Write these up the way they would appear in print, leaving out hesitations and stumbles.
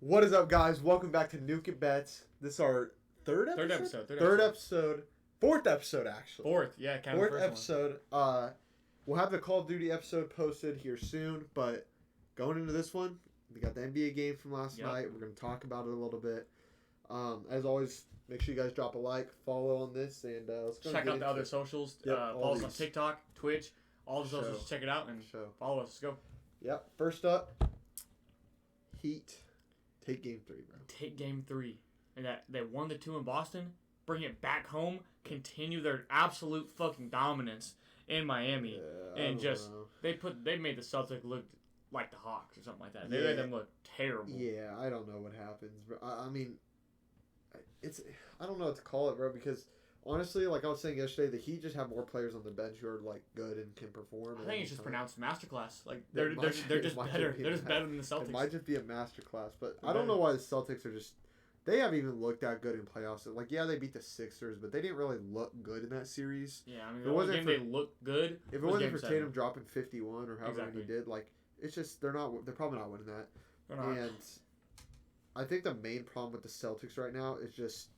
What is up, guys? Welcome back to Nuke-It Bets. This is our third episode. Third episode. Fourth episode, actually. Fourth, yeah. Fourth episode. We'll have the Call of Duty episode posted here soon, but going into this one, we got the NBA game from last night. We're going to talk about it a little bit. As always, make sure you guys drop a like, follow on this, and let's go. Check out the other socials. Follow us on TikTok, Twitch, all the socials. Check it out and follow us. Let's go. Yep. First up, Heat. Take game 3, bro. Take game 3. And that they won the 2 in Boston. Bring it back home. Continue their absolute fucking dominance in Miami. Yeah, and they made the Celtics look like the Hawks or something like that. They made them look terrible. Yeah, I don't know what happens, bro. I mean, I don't know what to call it, bro, because honestly, like I was saying yesterday, the Heat just have more players on the bench who are like good and can perform. I think it's just pronounced masterclass. Like they're just better. They're just better than the Celtics. It might just be a masterclass, but I don't know why the Celtics are just. They haven't even looked that good in playoffs. Like, yeah, they beat the Sixers, but they didn't really look good in that series. Yeah, I mean, the only game they looked good. If it wasn't for Tatum dropping 51 or however many he did, like, it's just they're probably not winning that. They're not. And I think the main problem with the Celtics right now is just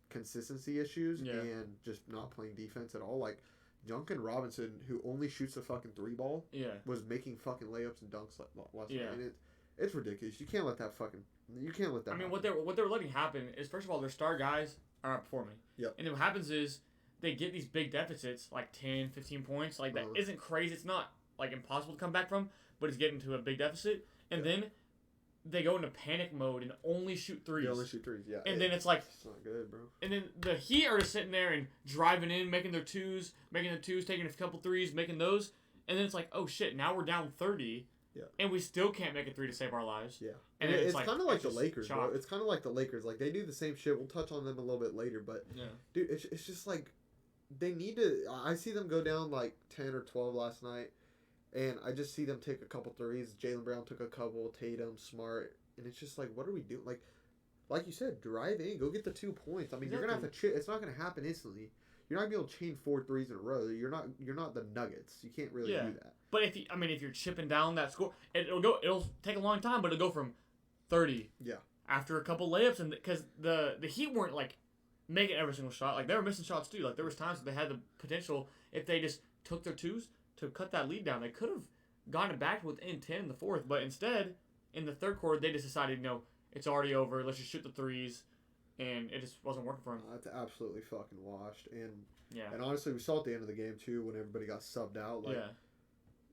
consistency issues and just not playing defense at all. Like, Duncan Robinson, who only shoots the fucking 3 ball, was making fucking layups and dunks last night. And it's ridiculous. You can't let that happen. I mean, what they're letting happen is, first of all, their star guys are not performing. Yep. And then what happens is they get these big deficits, like 10, 15 points. Like, that isn't crazy. It's not, like, impossible to come back from, but it's getting to a big deficit. And then they go into panic mode and only shoot threes. They only shoot threes, yeah. And then it's like... It's not good, bro. And then the Heat are just sitting there and driving in, making the twos, taking a couple threes, making those. And then it's like, oh, shit, now we're down 30. Yeah. And we still can't make a 3 to save our lives. Yeah. And it's kind of like the Lakers, bro. It's kind of like the Lakers. Like, they do the same shit. We'll touch on them a little bit later. But, dude, it's just like they need to... I see them go down like 10 or 12 last night. And I just see them take a couple threes. Jaylen Brown took a couple. Tatum, Smart. And it's just like, what are we doing? Like you said, drive in. Go get the 2 points. I mean, you're going to have to... It's not going to happen instantly. You're not going to be able to chain 4 threes in a row. You're not the Nuggets. You can't really do that. But if you're chipping down that score, it'll take a long time, but it'll go from 30. Yeah. After a couple layups, and because the Heat weren't like making every single shot, like they were missing shots too. Like there was times that they had the potential, if they just took their twos to cut that lead down, they could have gotten it back within 10 in the fourth. But instead, in the third quarter, they just decided, no, it's already over. Let's just shoot the threes. And it just wasn't working for him. It's absolutely fucking washed. And honestly, we saw at the end of the game, too, when everybody got subbed out. Like,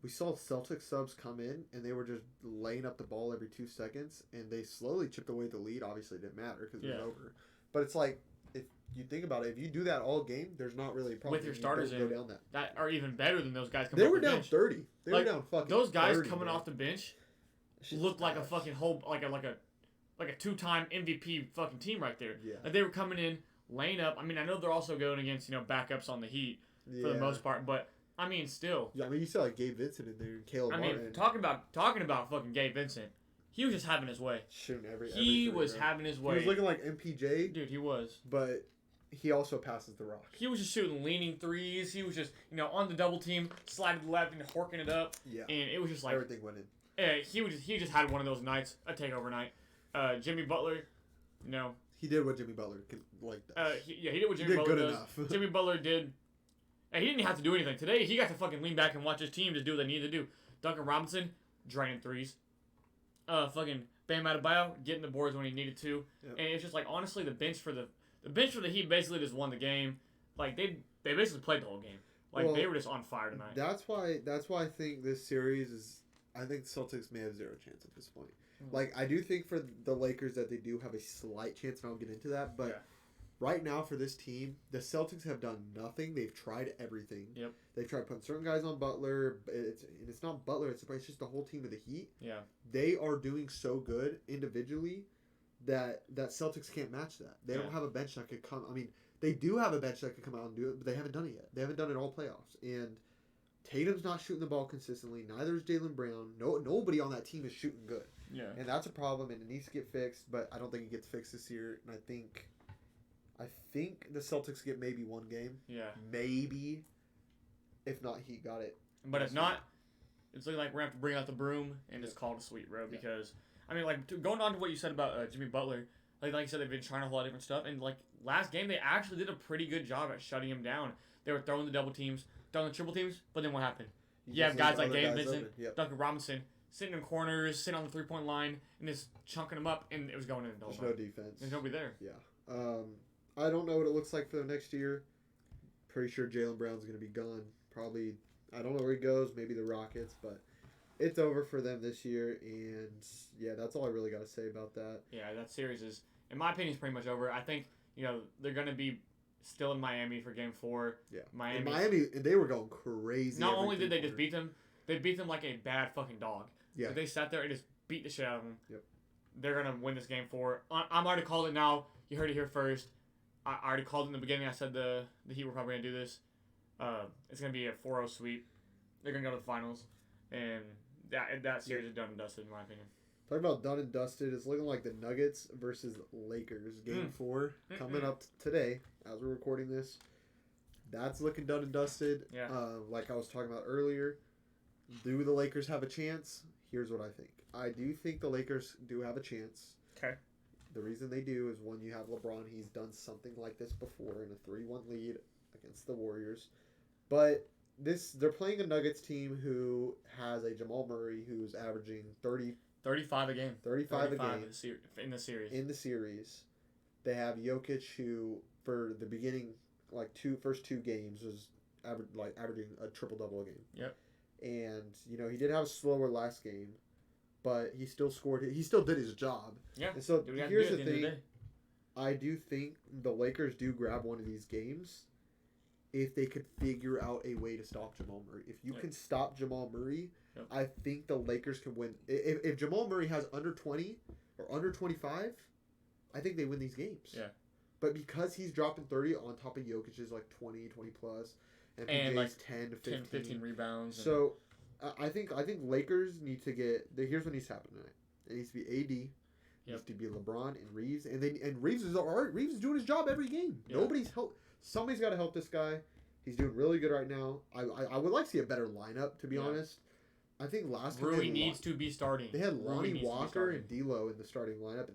we saw Celtics subs come in, and they were just laying up the ball every 2 seconds. And they slowly chipped away the lead. Obviously, it didn't matter because it was over. But it's like, if you think about it, if you do that all game, there's not really a problem. With your starters go down that are even better than those guys coming off the bench. They were down 30. They were down fucking those guys 30, coming off the bench looked like a fucking whole... Like a 2-time MVP fucking team right there. Yeah. Like they were coming in, laying up. I mean, I know they're also going against, backups on the Heat for the most part, but I mean, still. Yeah, I mean, you saw like Gabe Vincent in there, and Caleb Martin. I mean, talking about fucking Gabe Vincent, he was just having his way. Shooting He was having his way. He was looking like MPJ. Dude, he was. But he also passes the rock. He was just shooting leaning threes. He was just, on the double team, sliding to the left and horking it up. Yeah. And it was just like... Everything went in. Yeah, he just had one of those nights, a takeover night. Jimmy Butler, he did what Jimmy Butler could like. He did what Jimmy Butler does. Enough. Jimmy Butler did. And he didn't have to do anything today. He got to fucking lean back and watch his team just do what they needed to do. Duncan Robinson draining threes. Fucking Bam Adebayo getting the boards when he needed to. Yep. And it's just like, honestly, the bench for the Heat basically just won the game. Like they basically played the whole game. Like they were just on fire tonight. That's why I think this series is. I think the Celtics may have zero chance at this point. Like, I do think for the Lakers that they do have a slight chance, and I'll get into that. But right now for this team, the Celtics have done nothing. They've tried everything. Yep. They've tried putting certain guys on Butler. It's not Butler. It's just the whole team of the Heat. Yeah. They are doing so good individually that Celtics can't match that. They don't have a bench that could come. I mean, they do have a bench that could come out and do it, but they haven't done it yet. They haven't done it all playoffs. And Tatum's not shooting the ball consistently. Neither is Jaylen Brown. Nobody on that team is shooting good. Yeah. And that's a problem, and it needs to get fixed, but I don't think it gets fixed this year. And I think the Celtics get maybe one game. Yeah. Maybe. If not, he got it. But if not, it's looking like we're going to have to bring out the broom and just call it a sweep, bro. Because, I mean, like, going on to what you said about Jimmy Butler, like you said, they've been trying a whole lot of different stuff, and like last game, they actually did a pretty good job at shutting him down. They were throwing the double teams, throwing the triple teams, but then what happened? You have guys like Gabe Vincent, Duncan Robinson, sitting in corners, sitting on the 3-point line, and just chunking them up, and it was going in. There's no defense. There's nobody there. Yeah. I don't know what it looks like for the next year. Pretty sure Jaylen Brown's going to be gone. Probably, I don't know where he goes. Maybe the Rockets, but it's over for them this year. And yeah, that's all I really got to say about that. Yeah, that series is, in my opinion, is pretty much over. I think they're going to be still in Miami for Game 4. Yeah, Miami, they were going crazy. Not only did they just beat them, they beat them like a bad fucking dog. Yeah, but they sat there and just beat the shit out of them. Yep. They're gonna win this Game 4. I'm already called it now. You heard it here first. I already called it in the beginning. I said the Heat were probably gonna do this. It's gonna be a 4-0 sweep. They're gonna go to the finals, and that series is done and dusted in my opinion. Talking about done and dusted, it's looking like the Nuggets versus Lakers Game 4 coming up today as we're recording this. That's looking done and dusted. Yeah. Like I was talking about earlier, do the Lakers have a chance? Here's what I think. I do think the Lakers do have a chance. Okay. The reason they do is when you have LeBron, he's done something like this before in a 3-1 lead against the Warriors. But they're playing a Nuggets team who has a Jamal Murray who's averaging 35 a game. 35 a game in the series. In the series. They have Jokic who, for the beginning, first two games, was averaging a triple-double a game. Yep. And, he did have a slower last game, but he still scored. He still did his job. Yeah. And so here's the thing. I do think the Lakers do grab one of these games if they could figure out a way to stop Jamal Murray. If you can stop Jamal Murray, I think the Lakers can win. If Jamal Murray has under 20 or under 25, I think they win these games. Yeah. But because he's dropping 30 on top of Jokic's 20 plus, and PJ's 10 to 15 rebounds. So I think Lakers need to get. Here's what needs to happen tonight. It needs to be AD. Needs to be LeBron and Reeves, and Reeves is alright. Reeves is doing his job every game. Yeah. Nobody's help. Somebody's got to help this guy. He's doing really good right now. I would like to see a better lineup, to be honest. I think last time Rui needs to be starting. They had Lonnie Walker and D'Lo in the starting lineup,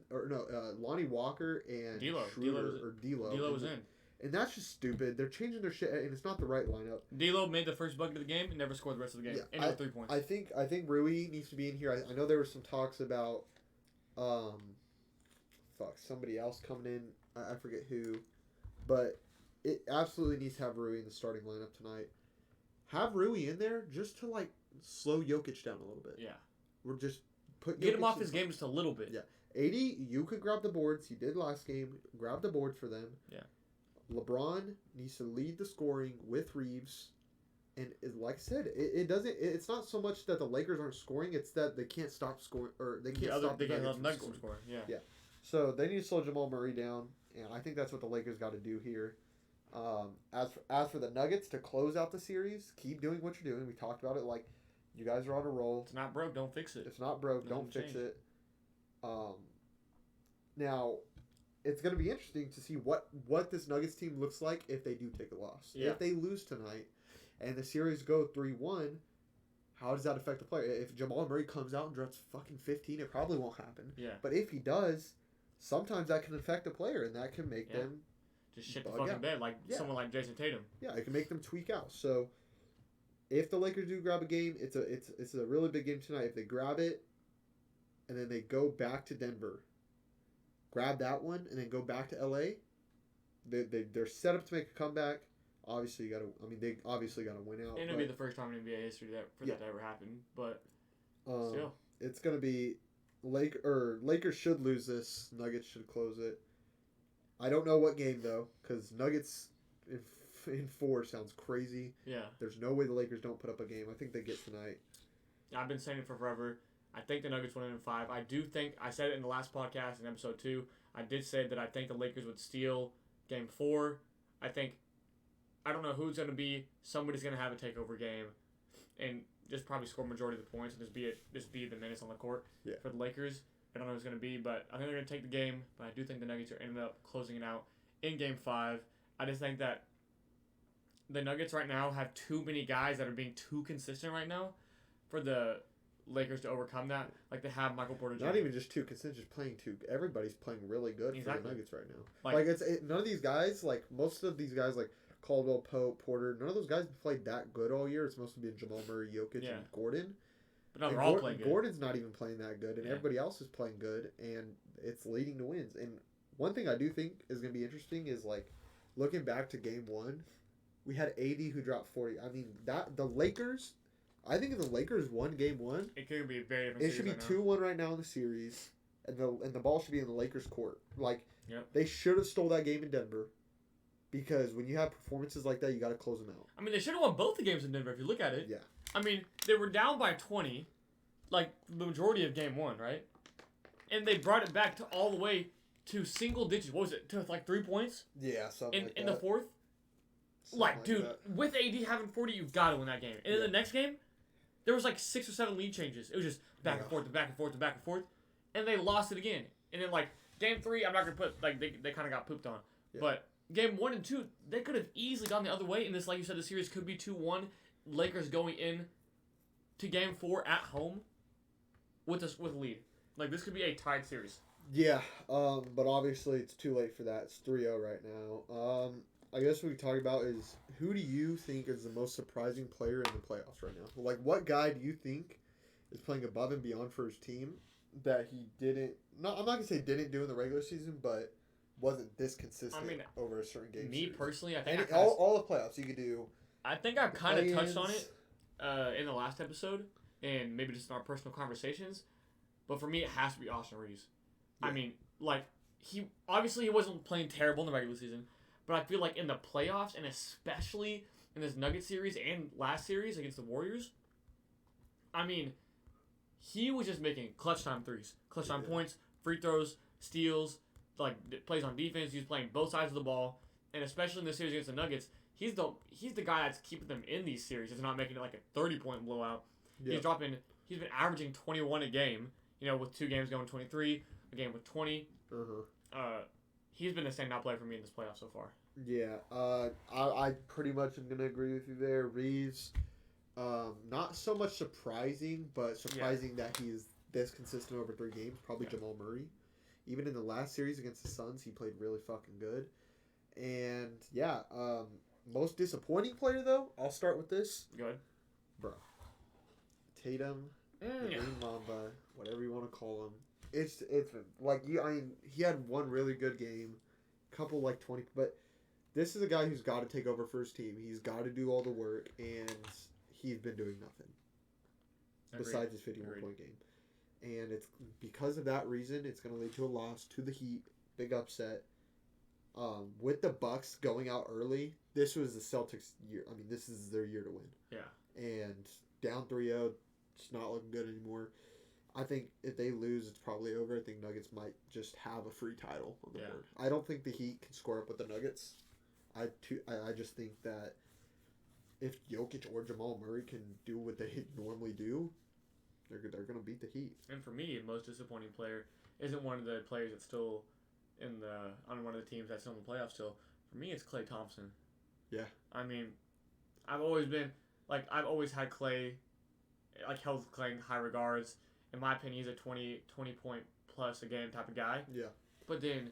Lonnie Walker and Schroeder D'Lo was in. And that's just stupid. They're changing their shit, and it's not the right lineup. D'Lo made the first bucket of the game and never scored the rest of the game. Yeah, and 3 points. I think Rui needs to be in here. I know there were some talks about, somebody else coming in. I forget who, but it absolutely needs to have Rui in the starting lineup tonight. Have Rui in there just to slow Jokic down a little bit. Yeah, we're just get him off his game just a little bit. Yeah, AD, you could grab the boards. He did last game. Grab the boards for them. Yeah. LeBron needs to lead the scoring with Reeves, and like I said, it doesn't. It's not so much that the Lakers aren't scoring; it's that they can't stop scoring, or they can't stop the Nuggets from scoring. Yeah. So they need to slow Jamal Murray down, and I think that's what the Lakers got to do here. As for the Nuggets to close out the series, keep doing what you're doing. We talked about it. You guys are on a roll. It's not broke. Don't fix it. It's not broke. Don't fix it. Now, it's going to be interesting to see what this Nuggets team looks like if they do take a loss. Yeah. If they lose tonight and the series go 3-1, how does that affect the player? If Jamal Murray comes out and drops fucking 15, it probably won't happen. Yeah. But if he does, sometimes that can affect a player, and that can make them just shit the fucking bed, someone like Jason Tatum. Yeah, it can make them tweak out. So if the Lakers do grab a game, it's a really big game tonight. If they grab it, and then they go back to Denver, grab that one, and then go back to LA, they're set up to make a comeback. Obviously, they obviously got to win out. And it'll be the first time in NBA history that to ever happen. But still, it's gonna be Lakers should lose this. Nuggets should close it. I don't know what game though, because Nuggets in 4 sounds crazy. Yeah. There's no way the Lakers don't put up a game. I think they get tonight. I've been saying it for forever. I think the Nuggets win in 5. I do think, I said it in the last podcast in episode 2, I did say that I think the Lakers would steal game 4. I don't know who's going to be. Somebody's going to have a takeover game and just probably score majority of the points and just be the menace on the court for the Lakers. I don't know who's going to be, but I think they're going to take the game. But I do think the Nuggets are ending up closing it out in game 5. I just think that the Nuggets right now have too many guys that are being too consistent right now for the Lakers to overcome that. Like, they have Michael Porter Jr. Not even just two consistent, just playing two. Everybody's playing really good for the Nuggets right now. Like none of these guys, like most of these guys, like Caldwell Pope, Porter, none of those guys have played that good all year. It's mostly been Jamal Murray, Jokic, and Gordon. But they're all playing good. Gordon's not even playing that good, and everybody else is playing good, and it's leading to wins. And one thing I do think is going to be interesting is, like, looking back to Game 1, we had AD who dropped 40. I mean, the Lakers, I think if the Lakers won Game 1, it could be a very different series. It should be 2-1 right now in the series, and the ball should be in the Lakers' court. Like, they should have stole that game in Denver, because when you have performances like that, you got to close them out. I mean, they should have won both the games in Denver if you look at it. Yeah. I mean, they were down by 20, like the majority of Game 1, right? And they brought it back to all the way to single digits. What was it? To like 3 points? Yeah, something like that. In the fourth? Like, dude, with AD having 40, you've got to win that game. And in the next game, there was like 6 or 7 lead changes. It was just back and forth, back and forth, back and forth. And they lost it again. And then, like, Game 3, I'm not going to put, like, they kind of got pooped on. Yeah. But Game 1 and 2, they could have easily gone the other way. And this, like you said, the series could be 2-1. Lakers going in to Game 4 at home with a lead. Like, this could be a tied series. Yeah, but obviously it's too late for that. It's 3-0 right now. I guess what we talk about is, who do you think is the most surprising player in the playoffs right now? Like, what guy do you think is playing above and beyond for his team that he didn't... No, I'm not going to say didn't do in the regular season, but wasn't this consistent over a certain game Me series. Personally, I think... all the playoffs you could do... I think I've kind of touched on it in the last episode, and maybe just in our personal conversations. But for me, it has to be Austin Reeves. Yeah. I mean, like, he wasn't playing terrible in the regular season, but I feel like in the playoffs, and especially in this Nugget series and last series against the Warriors, I mean, he was just making clutch time threes, clutch time points, free throws, steals, like plays on defense. He was playing both sides of the ball, and especially in the series against the Nuggets, he's the guy that's keeping them in these series. He's not making it like a 30-point blowout. Yeah. He's been averaging 21 a game. You know, with 2 games going 23, a game with 20. He's been the standout player for me in this playoff so far. Yeah, I pretty much am gonna agree with you there. Reeves, not so much surprising, but surprising that he's this consistent over 3 games. Probably Jamal Murray. Even in the last series against the Suns, he played really fucking good. And most disappointing player though. I'll start with this. Go ahead, bro. Tatum. Green Mamba, whatever you want to call him. It's like he had one really good game, couple like 20, but this is a guy who's got to take over for his team. He's got to do all the work, and he's been doing nothing besides his 51-point game. And it's because of that reason, it's going to lead to a loss to the Heat, big upset. With the Bucks going out early, this was the Celtics' year. I mean, this is their year to win. Yeah. And down 3-0. It's not looking good anymore. I think if they lose, it's probably over. I think Nuggets might just have a free title on the board. I don't think the Heat can score up with the Nuggets. I just think that if Jokic or Jamal Murray can do what they normally do, they're going to beat the Heat. And for me, the most disappointing player isn't one of the players that's still on one of the teams that's still in the playoffs still. For me, it's Klay Thompson. Yeah. I mean, I've always had Klay... like held Klay in high regards. In my opinion, he's a 20 point plus a game type of guy. Yeah. But then,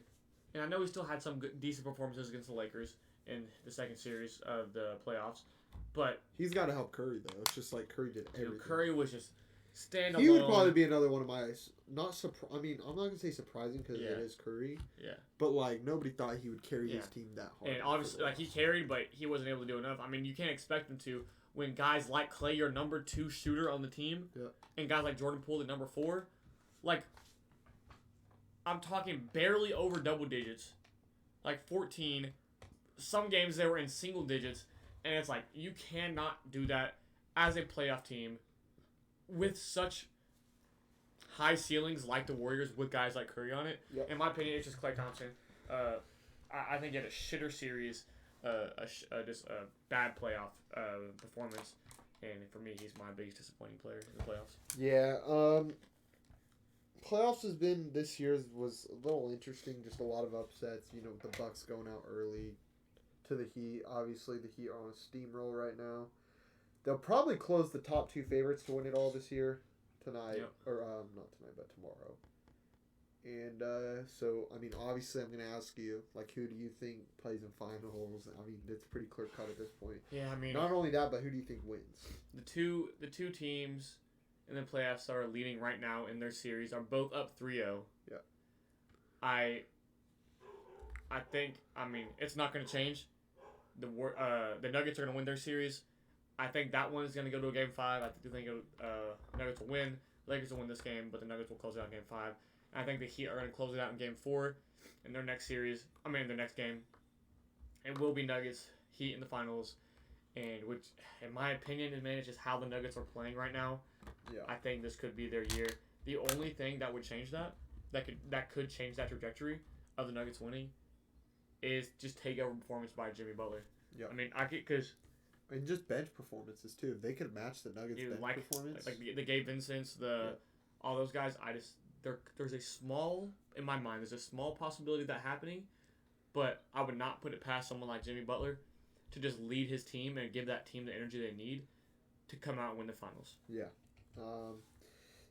and I know he still had some decent performances against the Lakers in the second series of the playoffs, but he's got to help Curry though. It's just like Curry did everything. Curry was just standalone. He would probably be another one of my I'm not gonna say surprising because it is Curry. Yeah. But like nobody thought he would carry his team that hard. And obviously, like he carried, but he wasn't able to do enough. I mean, you can't expect him to. When guys like Klay, your number 2 shooter on the team, and guys like Jordan Poole, the number 4, like, I'm talking barely over double digits, like 14. Some games they were in single digits, and it's like, you cannot do that as a playoff team with such high ceilings like the Warriors with guys like Curry on it. Yep. In my opinion, it's just Klay Thompson. I think he had a shitter series. Just a bad playoff performance, and for me, he's my biggest disappointing player in the playoffs. Yeah, playoffs has been this year's was a little interesting. Just a lot of upsets. You know, the Bucks going out early to the Heat. Obviously, the Heat are on a steamroll right now. They'll probably close the top 2 favorites to win it all this year. tonight, or not tonight, but tomorrow. And so, I mean, obviously, I'm going to ask you, like, who do you think plays in finals? I mean, it's pretty clear cut at this point. Yeah, I mean, not only that, but who do you think wins? The two teams in the playoffs that are leading right now in their series are both up 3-0. Yeah. I think, I mean, it's not going to change. The Nuggets are going to win their series. I think that one is going to go to a Game 5. I think Nuggets will win. Lakers will win this game, but the Nuggets will close it out in Game 5. And I think the Heat are going to close it out in Game 4 in their next series. Their next game. It will be Nuggets, Heat in the finals. And which, in my opinion, is just how the Nuggets are playing right now. Yeah. I think this could be their year. The only thing that would change that could change that trajectory of the Nuggets winning, is just takeover performance by Jimmy Butler. Yeah. I mean, and just bench performances too. If they could match the Nuggets bench performance, like the Gabe Vincents, all those guys. There's a small, in my mind, there's a small possibility of that happening, but I would not put it past someone like Jimmy Butler to just lead his team and give that team the energy they need to come out and win the finals. Yeah.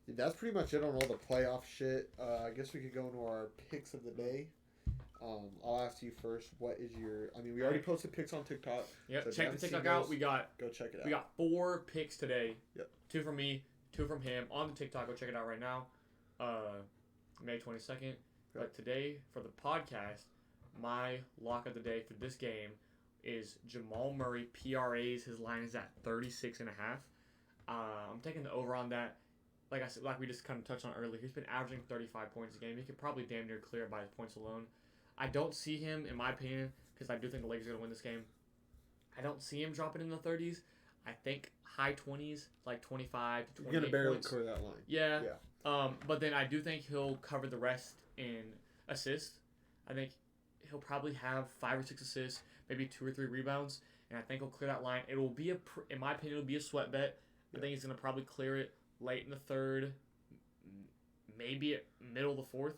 That's pretty much it on all the playoff shit. I guess we could go into our picks of the day. I'll ask you first. What is your? I mean, we already posted picks on TikTok. Yep. So check the TikTok out. Go check it out. We got 4 picks today. Yep. 2 from me, 2 from him on the TikTok. Go check it out right now. May 22nd. Yep. But today for the podcast, my lock of the day for this game is Jamal Murray. PRAs. His line is at 36.5. I'm taking the over on that. Like I said, like we just kind of touched on earlier, he's been averaging 35 points a game. He could probably damn near clear it by his points alone. I don't see him, in my opinion, because I do think the Lakers are going to win this game. I don't see him dropping in the 30s. I think high 20s, like 25 to 28 You're going to barely points. clear that line. Yeah. But then I do think he'll cover the rest in assists. I think he'll probably have 5 or 6 assists, maybe 2 or 3 rebounds, and I think he'll clear that line. It will be in my opinion, it'll be a sweat bet. I think he's going to probably clear it late in the 3rd, maybe middle of the 4th.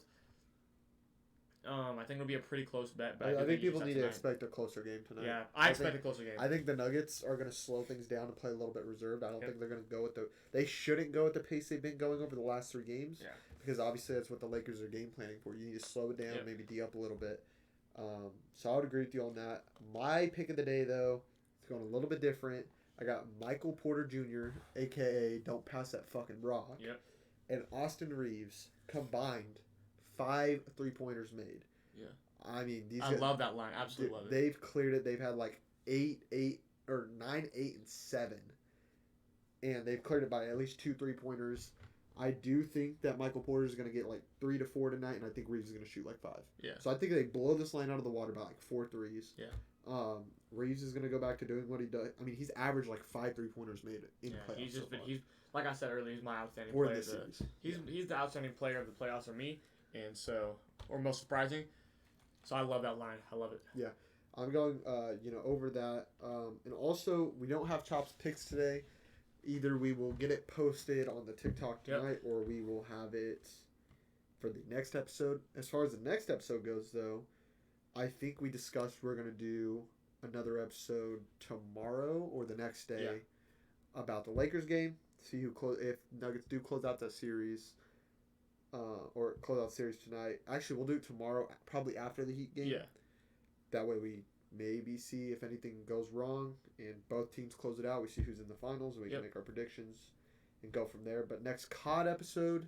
I think it'll be a pretty close bet. But I think people need to expect a closer game tonight. Yeah, I expect a closer game. I think the Nuggets are going to slow things down and play a little bit reserved. I don't think they're going to go with they shouldn't go at the pace they've been going over the last 3 games. Yeah. Because obviously that's what the Lakers are game planning for. You need to slow it down, maybe D up a little bit. So I would agree with you on that. My pick of the day, though, is going a little bit different. I got Michael Porter Jr., a.k.a. Don't Pass That Fucking Rock, and Austin Reeves combined 5 3-pointers made. Yeah. I mean, I love that line. Absolutely love it. They've cleared it. They've had like 9, 8, and 7. And they've cleared it by at least 2 3-pointers. I do think that Michael Porter is going to get like 3 to 4 tonight, and I think Reeves is going to shoot like 5. Yeah. So I think they blow this line out of the water by like 4 threes. Yeah. Reeves is going to go back to doing what he does. I mean, he's averaged like 5 3-pointers made in playoffs. He's like I said earlier, he's my outstanding player. This series. He's the outstanding player of the playoffs for me, and so or most surprising. So I love that line. I love it. Yeah, I'm going over that, and also we don't have Chops picks today. Either we will get it posted on the TikTok tonight, or we will have it for the next episode. As far as the next episode goes, though, I think we discussed we're going to do another episode tomorrow or the next day about the Lakers game. See if Nuggets do close out that series, or close out the series tonight. Actually, we'll do it tomorrow, probably after the Heat game. Yeah. That way we maybe see if anything goes wrong and both teams close it out. We see who's in the finals and we can make our predictions and go from there. But next COD episode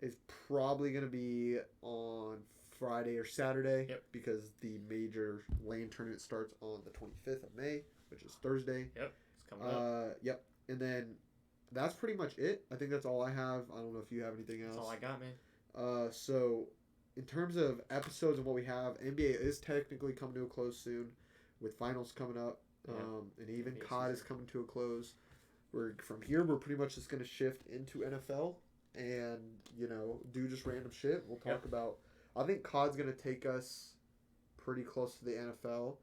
is probably going to be on Friday or Saturday because the major LAN tournament starts on the 25th of May, which is Thursday. Yep, it's coming up. And then that's pretty much it. I think that's all I have. I don't know if you have anything else. That's all I got, man. So in terms of episodes and what we have, NBA is technically coming to a close soon with finals coming up. And even COD is coming to a close. From here, we're pretty much just going to shift into NFL and, do just random shit. We'll talk about... I think COD's going to take us pretty close to the NFL.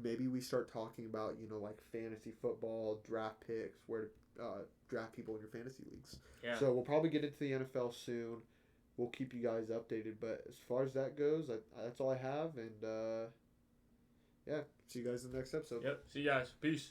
Maybe we start talking about, like fantasy football, draft picks, where to draft people in your fantasy leagues. Yeah. So we'll probably get into the NFL soon. We'll keep you guys updated. But as far as that goes, that's all I have. And, see you guys in the next episode. Yep. See you guys. Peace.